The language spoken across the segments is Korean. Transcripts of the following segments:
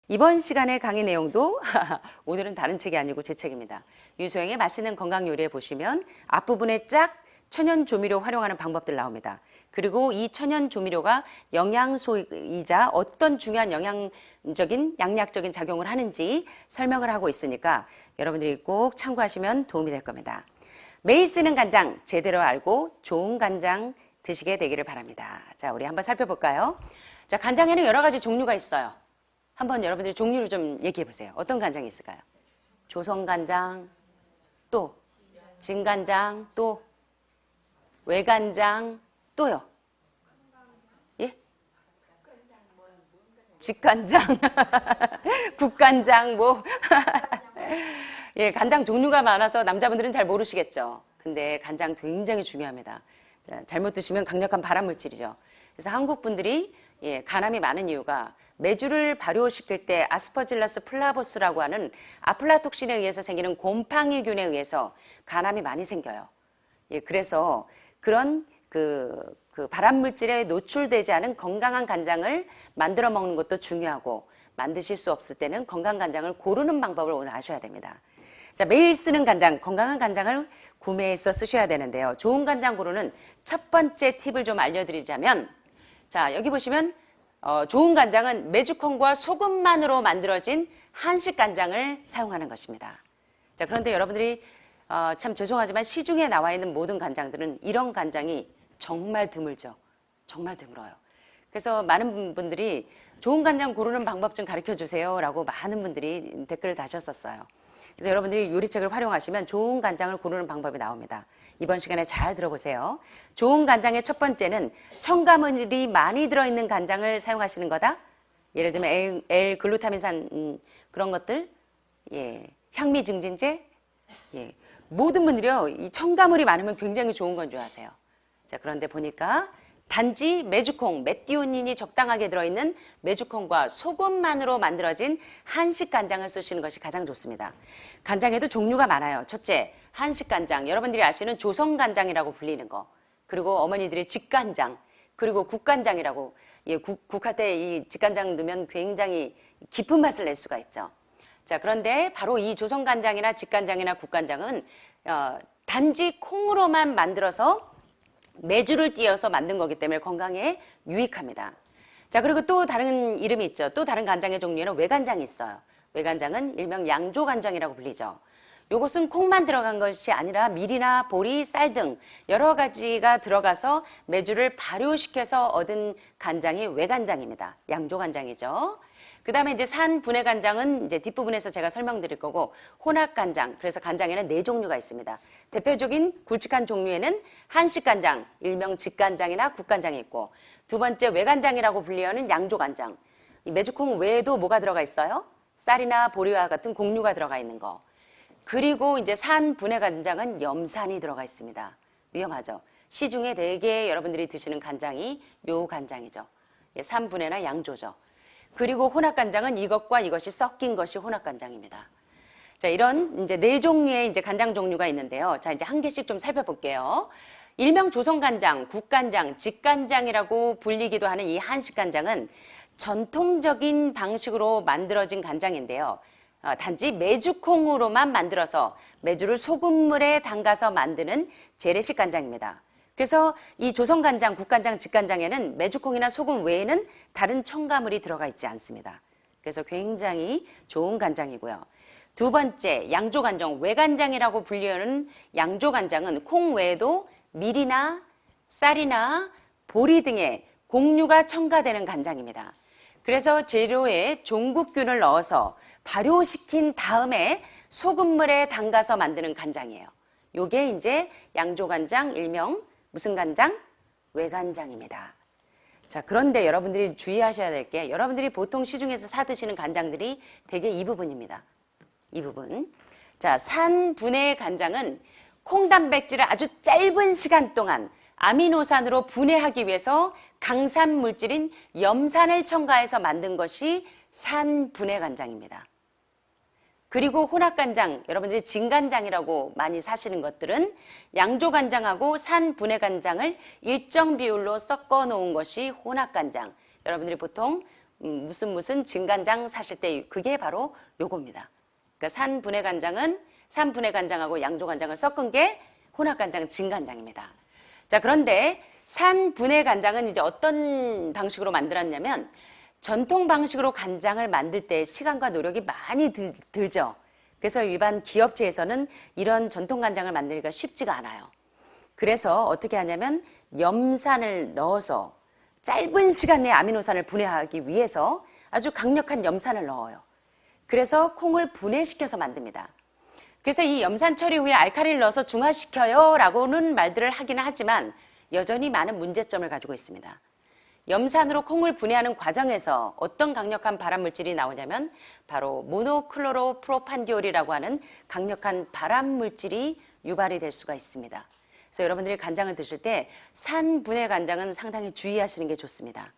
이번 시간의 강의 내용도 오늘은 다른 책이 아니고 제 책입니다. 유소영의 맛있는 건강 요리에 보시면 앞부분에 쫙 천연 조미료 활용하는 방법들 나옵니다. 그리고 이 천연 조미료가 영양소이자 어떤 중요한 영양적인 양약적인 작용을 하는지 설명을 하고 있으니까 여러분들이 꼭 참고하시면 도움이 될 겁니다. 매일 쓰는 간장 제대로 알고 좋은 간장 드시게 되기를 바랍니다. 자, 우리 한번 살펴볼까요? 자, 간장에는 여러 가지 종류가 있어요. 한번 여러분들이 종류를 좀 얘기해 보세요. 어떤 간장이 있을까요? 조선간장, 또 진간장, 또 외간장, 또요. 예? 직간장, 국간장, 뭐. 예, 간장 종류가 많아서 남자분들은 잘 모르시겠죠. 근데 간장 굉장히 중요합니다. 자, 잘못 드시면 강력한 발암물질이죠. 그래서 한국 분들이 예, 간암이 많은 이유가 메주를 발효시킬 때 아스퍼질러스 플라보스라고 하는 아플라톡신에 의해서 생기는 곰팡이균에 의해서 간암이 많이 생겨요. 예, 그래서 그런 그 발암물질에 노출되지 않은 건강한 간장을 만들어 먹는 것도 중요하고 만드실 수 없을 때는 건강한 간장을 고르는 방법을 오늘 아셔야 됩니다. 자, 매일 쓰는 간장, 건강한 간장을 구매해서 쓰셔야 되는데요. 좋은 간장 고르는 첫 번째 팁을 좀 알려드리자면 자, 여기 보시면 좋은 간장은 메주콩과 소금만으로 만들어진 한식 간장을 사용하는 것입니다. 자, 그런데 여러분들이 참 죄송하지만 시중에 나와 있는 모든 간장들은 이런 간장이 정말 드물죠. 정말 드물어요. 그래서 많은 분들이 좋은 간장 고르는 방법 좀 가르쳐 주세요 라고 많은 분들이 댓글을 다셨었어요. 그래서 여러분들이 요리책을 활용하시면 좋은 간장을 고르는 방법이 나옵니다. 이번 시간에 잘 들어보세요. 좋은 간장의 첫 번째는 첨가물이 많이 들어있는 간장을 사용하시는 거다. 예를 들면 L글루타민산 그런 것들, 예, 향미 증진제, 예, 모든 분들이요 이 첨가물이 많으면 굉장히 좋은 건 줄 아세요. 자, 그런데 보니까 단지 메주콩, 메띠오닌이 적당하게 들어있는 메주콩과 소금만으로 만들어진 한식 간장을 쓰시는 것이 가장 좋습니다. 간장에도 종류가 많아요. 첫째, 한식 간장, 여러분들이 아시는 조선 간장이라고 불리는 거. 그리고 어머니들이 직간장, 그리고 국간장이라고, 예, 국할 때 이 직간장 넣으면 굉장히 깊은 맛을 낼 수가 있죠. 자, 그런데 바로 이 조선 간장이나 직간장이나 국간장은 단지 콩으로만 만들어서 메주를 띄어서 만든 거기 때문에 건강에 유익합니다. 자, 그리고 또 다른 이름이 있죠. 또 다른 간장의 종류에는 외간장이 있어요. 외간장은 일명 양조간장이라고 불리죠. 요것은 콩만 들어간 것이 아니라 밀이나 보리, 쌀 등 여러 가지가 들어가서 메주를 발효시켜서 얻은 간장이 외간장입니다. 양조간장이죠. 그 다음에 이제 산 분해 간장은 이제 뒷부분에서 제가 설명드릴 거고, 혼합 간장, 그래서 간장에는 4종류가 있습니다. 대표적인 굵직한 종류에는 한식 간장, 일명 직간장이나 국간장이 있고, 두 번째 외간장이라고 불리는 양조간장. 이 메주콩 외에도 뭐가 들어가 있어요? 쌀이나 보리와 같은 곡류가 들어가 있는 거. 그리고 이제 산 분해 간장은 염산이 들어가 있습니다. 위험하죠. 시중에 대개 여러분들이 드시는 간장이 요 간장이죠. 산 분해나 양조죠. 그리고 혼합간장은 이것과 이것이 섞인 것이 혼합간장입니다. 자, 이런 이제 4종류의 이제 간장 종류가 있는데요. 자, 이제 한 개씩 좀 살펴볼게요. 일명 조선간장, 국간장, 직간장이라고 불리기도 하는 이 한식간장은 전통적인 방식으로 만들어진 간장인데요. 단지 메주콩으로만 만들어서 메주를 소금물에 담가서 만드는 재래식 간장입니다. 그래서 이 조선간장, 국간장, 직간장에는 메주콩이나 소금 외에는 다른 첨가물이 들어가 있지 않습니다. 그래서 굉장히 좋은 간장이고요. 두 번째, 양조간장, 외간장이라고 불리는 양조간장은 콩 외에도 밀이나 쌀이나 보리 등의 곡류가 첨가되는 간장입니다. 그래서 재료에 종국균을 넣어서 발효시킨 다음에 소금물에 담가서 만드는 간장이에요. 요게 이제 양조간장, 일명 무슨 간장? 외간장입니다. 자, 그런데 여러분들이 주의하셔야 될 게, 여러분들이 보통 시중에서 사 드시는 간장들이 대개 이 부분입니다. 이 부분. 자, 산 분해 간장은 콩 단백질을 아주 짧은 시간 동안 아미노산으로 분해하기 위해서 강산 물질인 염산을 첨가해서 만든 것이 산 분해 간장입니다. 그리고 혼합간장, 여러분들이 진간장이라고 많이 사시는 것들은 양조간장하고 산분해간장을 일정 비율로 섞어 놓은 것이 혼합간장. 여러분들이 보통 무슨 진간장 사실 때 그게 바로 요겁니다. 그러니까 산분해간장하고 양조간장을 섞은 게 혼합간장, 진간장입니다. 자, 그런데 산분해간장은 이제 어떤 방식으로 만들었냐면 전통 방식으로 간장을 만들 때 시간과 노력이 많이 들죠. 그래서 일반 기업체에서는 이런 전통 간장을 만들기가 쉽지가 않아요. 그래서 어떻게 하냐면 염산을 넣어서 짧은 시간 내에 아미노산을 분해하기 위해서 아주 강력한 염산을 넣어요. 그래서 콩을 분해시켜서 만듭니다. 그래서 이 염산 처리 후에 알칼리를 넣어서 중화시켜요 라고는 말들을 하기는 하지만 여전히 많은 문제점을 가지고 있습니다. 염산으로 콩을 분해하는 과정에서 어떤 강력한 발암물질이 나오냐면 바로 모노클로로프로판디올이라고 하는 강력한 발암물질이 유발이 될 수가 있습니다. 그래서 여러분들이 간장을 드실 때 산분해 간장은 상당히 주의하시는 게 좋습니다.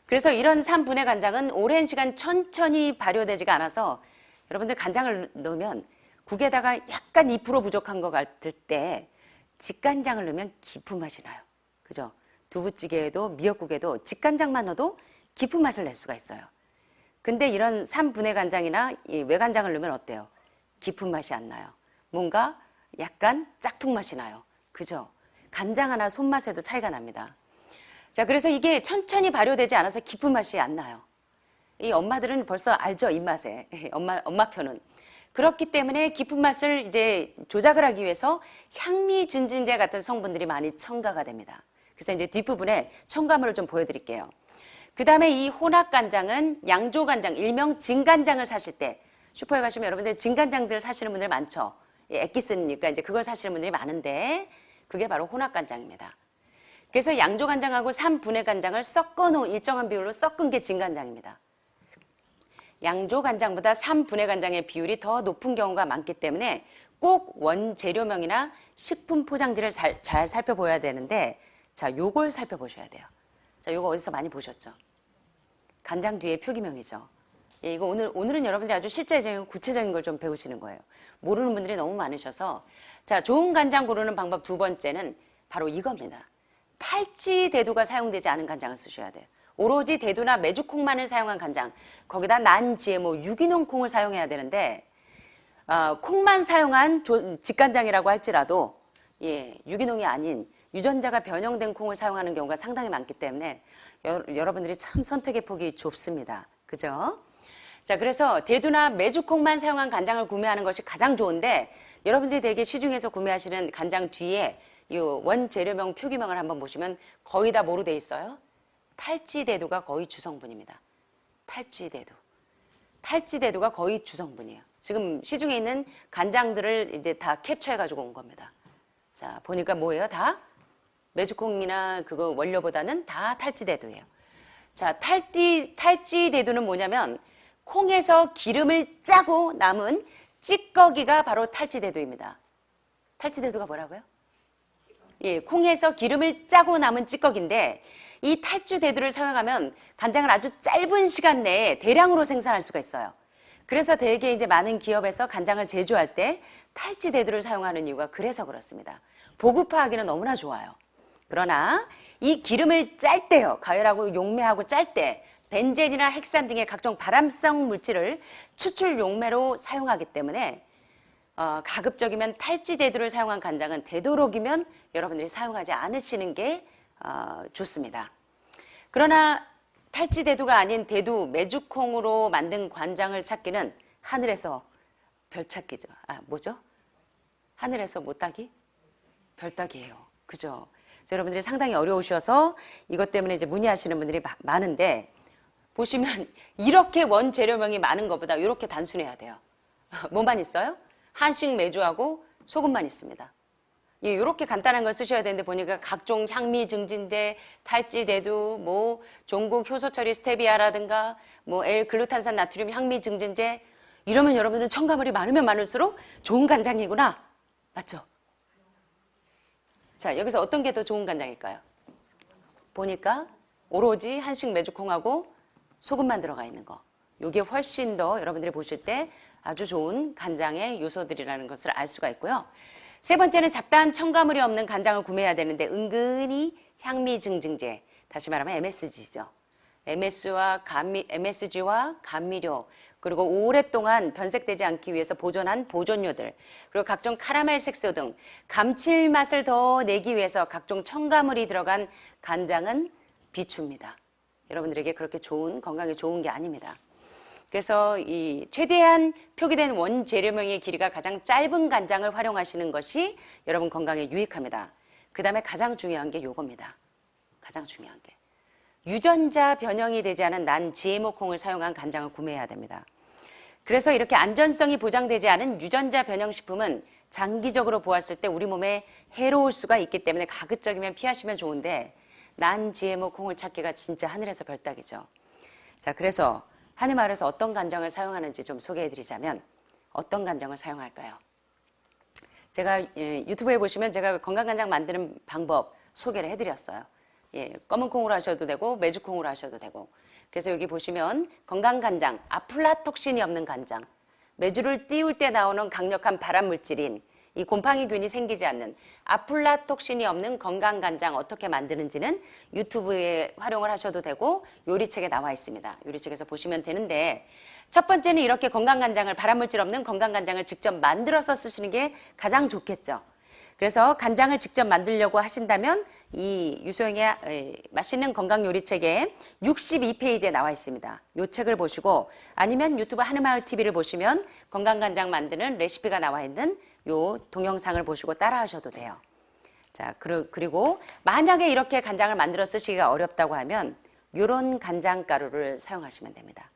그래서 이런 산분해 간장은 오랜 시간 천천히 발효되지가 않아서 여러분들 간장을 넣으면 국에다가 약간 2% 부족한 것 같을 때 직간장을 넣으면 깊은 맛이 나요. 그죠? 두부찌개에도 미역국에도 직간장만 넣어도 깊은 맛을 낼 수가 있어요. 근데 이런 산분해 간장이나 이 외간장을 넣으면 어때요? 깊은 맛이 안 나요. 뭔가 약간 짝퉁 맛이 나요. 그죠? 간장 하나 손맛에도 차이가 납니다. 자, 그래서 이게 천천히 발효되지 않아서 깊은 맛이 안 나요. 이 엄마들은 벌써 알죠, 입맛에. 엄마표는. 그렇기 때문에 깊은 맛을 이제 조작을 하기 위해서 향미 증진제 같은 성분들이 많이 첨가가 됩니다. 그래서 이제 뒷부분에 첨가물을 좀 보여드릴게요. 그 다음에 이 혼합간장은 양조간장, 일명 진간장을 사실 때 슈퍼에 가시면 여러분들 진간장들 사시는 분들 많죠. 액기스니까 이제 그걸 사시는 분들이 많은데 그게 바로 혼합간장입니다. 그래서 양조간장하고 산분해간장을 섞어 놓은 일정한 비율로 섞은 게 진간장입니다. 양조간장보다 산분해간장의 비율이 더 높은 경우가 많기 때문에 꼭 원재료명이나 식품 포장지를 잘 살펴봐야 되는데 자, 요걸 살펴보셔야 돼요. 자, 요거 어디서 많이 보셨죠? 간장 뒤에 표기명이죠. 예, 이거 오늘은 여러분들이 아주 실제적인 구체적인 걸 좀 배우시는 거예요. 모르는 분들이 너무 많으셔서 자, 좋은 간장 고르는 방법 두 번째는 바로 이겁니다. 탈지 대두가 사용되지 않은 간장을 쓰셔야 돼요. 오로지 대두나 메주콩만을 사용한 간장, 거기다 난 GMO 유기농 콩을 사용해야 되는데 콩만 사용한 직간장이라고 할지라도 예, 유기농이 아닌 유전자가 변형된 콩을 사용하는 경우가 상당히 많기 때문에 여러분들이 참 선택의 폭이 좁습니다. 그죠? 자, 그래서 대두나 메주콩만 사용한 간장을 구매하는 것이 가장 좋은데 여러분들이 대개 시중에서 구매하시는 간장 뒤에 이 원재료명 표기명을 한번 보시면 거의 다 뭐로 돼 있어요? 탈지대두가 거의 주성분입니다. 탈지대두가 거의 주성분이에요. 지금 시중에 있는 간장들을 이제 다 캡처해가지고 온 겁니다. 자, 보니까 뭐예요? 다 메주콩이나 그거 원료보다는 다 탈지대두예요. 자, 탈지대두는 뭐냐면 콩에서 기름을 짜고 남은 찌꺼기가 바로 탈지대두입니다. 탈지대두가 뭐라고요? 예, 콩에서 기름을 짜고 남은 찌꺼기인데 이 탈주대두를 사용하면 간장을 아주 짧은 시간 내에 대량으로 생산할 수가 있어요. 그래서 대개 이제 많은 기업에서 간장을 제조할 때 탈지대두를 사용하는 이유가 그래서 그렇습니다. 보급화하기는 너무나 좋아요. 그러나 이 기름을 짤 때요, 가열하고 용매하고 짤 때 벤젠이나 헥산 등의 각종 발암성 물질을 추출 용매로 사용하기 때문에 가급적이면 탈지대두를 사용한 간장은 되도록이면 여러분들이 사용하지 않으시는 게 좋습니다. 그러나 탈지대두가 아닌 대두, 메주콩으로 만든 간장을 찾기는 하늘에서 별 찾기죠. 뭐죠? 하늘에서 뭐 따기? 별 따기예요. 그죠? 그래서 여러분들이 상당히 어려우셔서 이것 때문에 이제 문의하시는 분들이 많은데 보시면 이렇게 원재료명이 많은 것보다 이렇게 단순해야 돼요. 뭐만 있어요? 한식 메주하고 소금만 있습니다. 예, 이렇게 간단한 걸 쓰셔야 되는데 보니까 각종 향미 증진제, 탈지대두, 뭐 종국 효소 처리 스테비아라든가 뭐 L글루탄산 나트륨 향미 증진제 이러면 여러분들은 첨가물이 많으면 많을수록 좋은 간장이구나. 맞죠? 자, 여기서 어떤 게 더 좋은 간장일까요? 보니까 오로지 한식 메주콩하고 소금만 들어가 있는 거. 이게 훨씬 더 여러분들이 보실 때 아주 좋은 간장의 요소들이라는 것을 알 수가 있고요. 세 번째는 잡다한 첨가물이 없는 간장을 구매해야 되는데 은근히 향미 증증제, 다시 말하면 MSG죠. MSG와 감미료, 그리고 오랫동안 변색되지 않기 위해서 보존한 보존료들, 그리고 각종 카라멜 색소 등 감칠맛을 더 내기 위해서 각종 첨가물이 들어간 간장은 비추입니다. 여러분들에게 그렇게 좋은, 건강에 좋은 게 아닙니다. 그래서 이 최대한 표기된 원재료명의 길이가 가장 짧은 간장을 활용하시는 것이 여러분 건강에 유익합니다. 그 다음에 가장 중요한 게 요겁니다. 가장 중요한 게. 유전자 변형이 되지 않은 난 GMO 콩을 사용한 간장을 구매해야 됩니다. 그래서 이렇게 안전성이 보장되지 않은 유전자 변형 식품은 장기적으로 보았을 때 우리 몸에 해로울 수가 있기 때문에 가급적이면 피하시면 좋은데 난 GMO 콩을 찾기가 진짜 하늘에서 별 따기죠. 자, 그래서 한의마을에서 어떤 간장을 사용하는지 좀 소개해 드리자면 어떤 간장을 사용할까요? 제가 유튜브에 보시면 제가 건강간장 만드는 방법 소개를 해드렸어요. 검은 콩으로 하셔도 되고 메주콩으로 하셔도 되고. 그래서 여기 보시면 건강간장, 아플라톡신이 없는 간장, 메주를 띄울 때 나오는 강력한 발암물질인 이 곰팡이균이 생기지 않는 아플라톡신이 없는 건강간장 어떻게 만드는지는 유튜브에 활용을 하셔도 되고 요리책에 나와 있습니다. 요리책에서 보시면 되는데 첫 번째는 이렇게 건강간장을 발암물질 없는 건강간장을 직접 만들어서 쓰시는 게 가장 좋겠죠. 그래서 간장을 직접 만들려고 하신다면 이 유소영의 맛있는 건강요리책에 62페이지에 나와 있습니다. 이 책을 보시고 아니면 유튜브 한의마을TV를 보시면 건강간장 만드는 레시피가 나와 있는 이 동영상을 보시고 따라 하셔도 돼요. 자, 그리고 만약에 이렇게 간장을 만들어 쓰시기가 어렵다고 하면 이런 간장가루를 사용하시면 됩니다.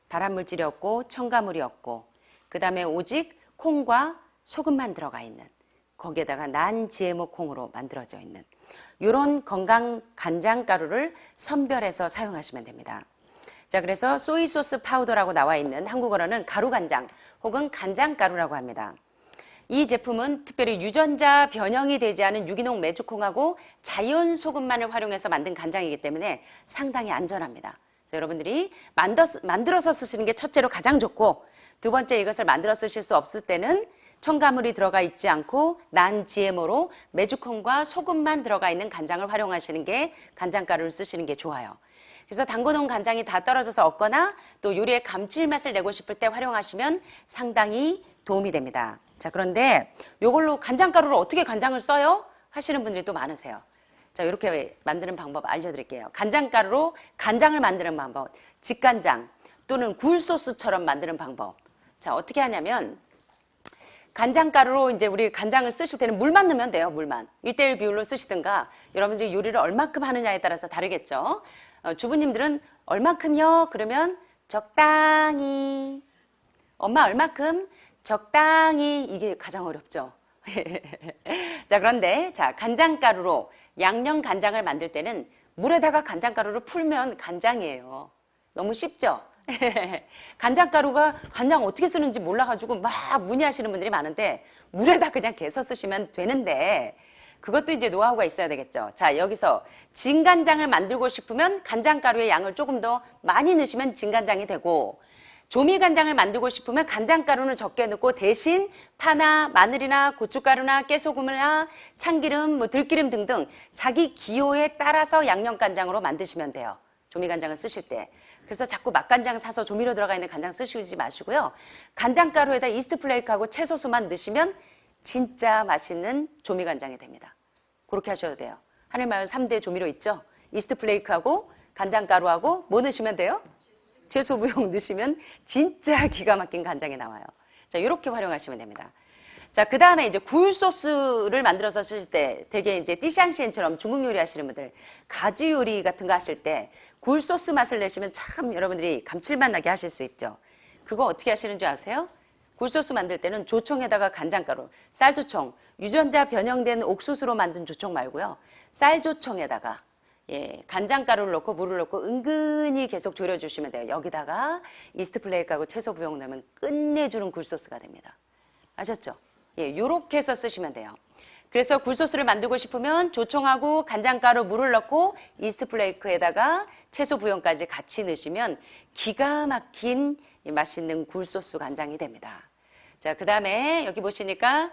발암물질이 없고 첨가물이 없고 그 다음에 오직 콩과 소금만 들어가 있는 거기에다가 난 GMO 콩으로 만들어져 있는 이런 건강 간장가루를 선별해서 사용하시면 됩니다. 자, 그래서 소이소스 파우더라고 나와 있는 한국어로는 가루간장 혹은 간장가루라고 합니다. 이 제품은 특별히 유전자 변형이 되지 않은 유기농 메주콩하고 자연 소금만을 활용해서 만든 간장이기 때문에 상당히 안전합니다. 그래서 여러분들이 만들어서 쓰시는 게 첫째로 가장 좋고 두 번째 이것을 만들어 쓰실 수 없을 때는 첨가물이 들어가 있지 않고 난 GMO로 메주콩과 소금만 들어가 있는 간장을 활용하시는 게 간장가루를 쓰시는 게 좋아요. 그래서 담궈놓은 간장이 다 떨어져서 없거나 또 요리의 감칠맛을 내고 싶을 때 활용하시면 상당히 도움이 됩니다. 자, 그런데 이걸로 간장가루를 어떻게 간장을 써요? 하시는 분들이 또 많으세요. 자, 이렇게 만드는 방법 알려드릴게요. 간장가루로 간장을 만드는 방법, 직간장 또는 굴소스처럼 만드는 방법. 자, 어떻게 하냐면 간장가루로 이제 우리 간장을 쓰실 때는 물만 넣으면 돼요. 물만. 1:1 비율로 쓰시든가 여러분들이 요리를 얼마큼 하느냐에 따라서 다르겠죠. 주부님들은 얼마큼요? 그러면 적당히. 엄마 얼마큼? 적당히. 이게 가장 어렵죠. 자, 그런데 자, 간장가루로 양념 간장을 만들 때는 물에다가 간장가루를 풀면 간장이에요. 너무 쉽죠? 간장가루가 간장 어떻게 쓰는지 몰라가지고 막 문의하시는 분들이 많은데 물에다 그냥 개서 쓰시면 되는데 그것도 이제 노하우가 있어야 되겠죠. 자, 여기서 진간장을 만들고 싶으면 간장가루의 양을 조금 더 많이 넣으시면 진간장이 되고 조미간장을 만들고 싶으면 간장가루는 적게 넣고 대신 파나 마늘이나 고춧가루나 깨소금이나 참기름, 들기름 등등 자기 기호에 따라서 양념간장으로 만드시면 돼요. 조미간장을 쓰실 때. 그래서 자꾸 맛간장 사서 조미료 들어가 있는 간장 쓰시지 마시고요. 간장가루에다 이스트 플레이크하고 채소수만 넣으시면 진짜 맛있는 조미간장이 됩니다. 그렇게 하셔도 돼요. 하늘마을 3대 조미료 있죠? 이스트 플레이크하고 간장가루하고 뭐 넣으시면 돼요? 채소 부용 넣으시면 진짜 기가 막힌 간장이 나와요. 자, 이렇게 활용하시면 됩니다. 자, 그 다음에 이제 굴소스를 만들어서 쓰실 때 되게 이제 띠샹시엔처럼 중국 요리 하시는 분들 가지 요리 같은 거 하실 때 굴소스 맛을 내시면 참 여러분들이 감칠맛 나게 하실 수 있죠. 그거 어떻게 하시는 줄 아세요? 굴소스 만들 때는 조청에다가 간장가루, 쌀조청, 유전자 변형된 옥수수로 만든 조청 말고요. 쌀조청에다가 간장가루를 넣고 물을 넣고 은근히 계속 졸여주시면 돼요. 여기다가 이스트 플레이크하고 채소 부용 넣으면 끝내주는 굴소스가 됩니다. 아셨죠? 요렇게 해서 쓰시면 돼요. 그래서 굴소스를 만들고 싶으면 조청하고 간장가루, 물을 넣고 이스트 플레이크에다가 채소 부연까지 같이 넣으시면 기가 막힌 맛있는 굴소스 간장이 됩니다. 자, 그 다음에 여기 보시니까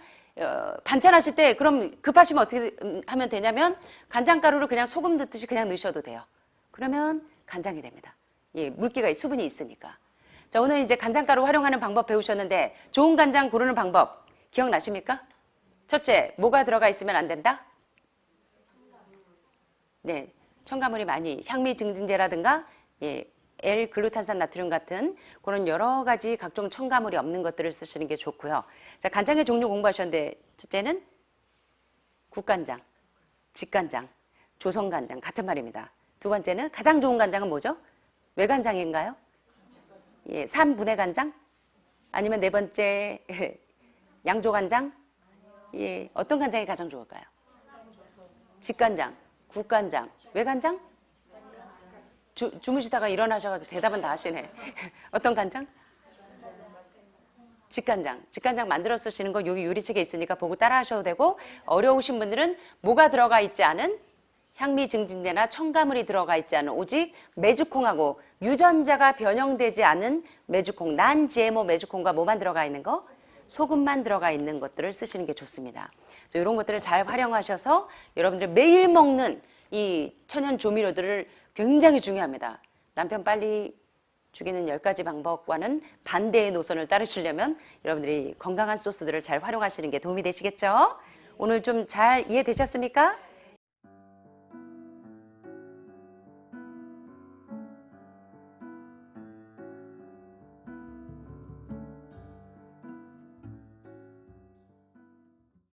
반찬하실 때 그럼 급하시면 어떻게 하면 되냐면 간장가루를 그냥 소금 넣듯이 그냥 넣으셔도 돼요. 그러면 간장이 됩니다. 예, 물기가 수분이 있으니까. 자, 오늘 이제 간장가루 활용하는 방법 배우셨는데 좋은 간장 고르는 방법 기억나십니까? 첫째, 뭐가 들어가 있으면 안 된다? 네, 첨가물이 많이 향미 증진제라든가 예, L글루탄산 나트륨 같은 그런 여러 가지 각종 첨가물이 없는 것들을 쓰시는 게 좋고요. 자, 간장의 종류 공부하셨는데 첫째는 국간장, 직간장, 조선간장 같은 말입니다. 두 번째는 가장 좋은 간장은 뭐죠? 외간장인가요? 예, 3분의 간장? 아니면 네 번째 양조간장? 예, 어떤 간장이 가장 좋을까요? 직간장, 국간장, 외간장? 주무시다가 일어나셔가지고 대답은 다 하시네. 어떤 간장? 직간장. 직간장 만들어 쓰시는 거 여기 요리책에 있으니까 보고 따라 하셔도 되고 어려우신 분들은 뭐가 들어가 있지 않은 향미 증진제나 첨가물이 들어가 있지 않은 오직 메주콩하고 유전자가 변형되지 않은 메주콩, 난 GMO 메주콩과 뭐만 들어가 있는 거? 소금만 들어가 있는 것들을 쓰시는 게 좋습니다. 그래서 이런 것들을 잘 활용하셔서 여러분들 매일 먹는 이 천연 조미료들을 굉장히 중요합니다. 남편 빨리 죽이는 10가지 방법과는 반대의 노선을 따르시려면 여러분들이 건강한 소스들을 잘 활용하시는 게 도움이 되시겠죠? 오늘 좀 잘 이해되셨습니까?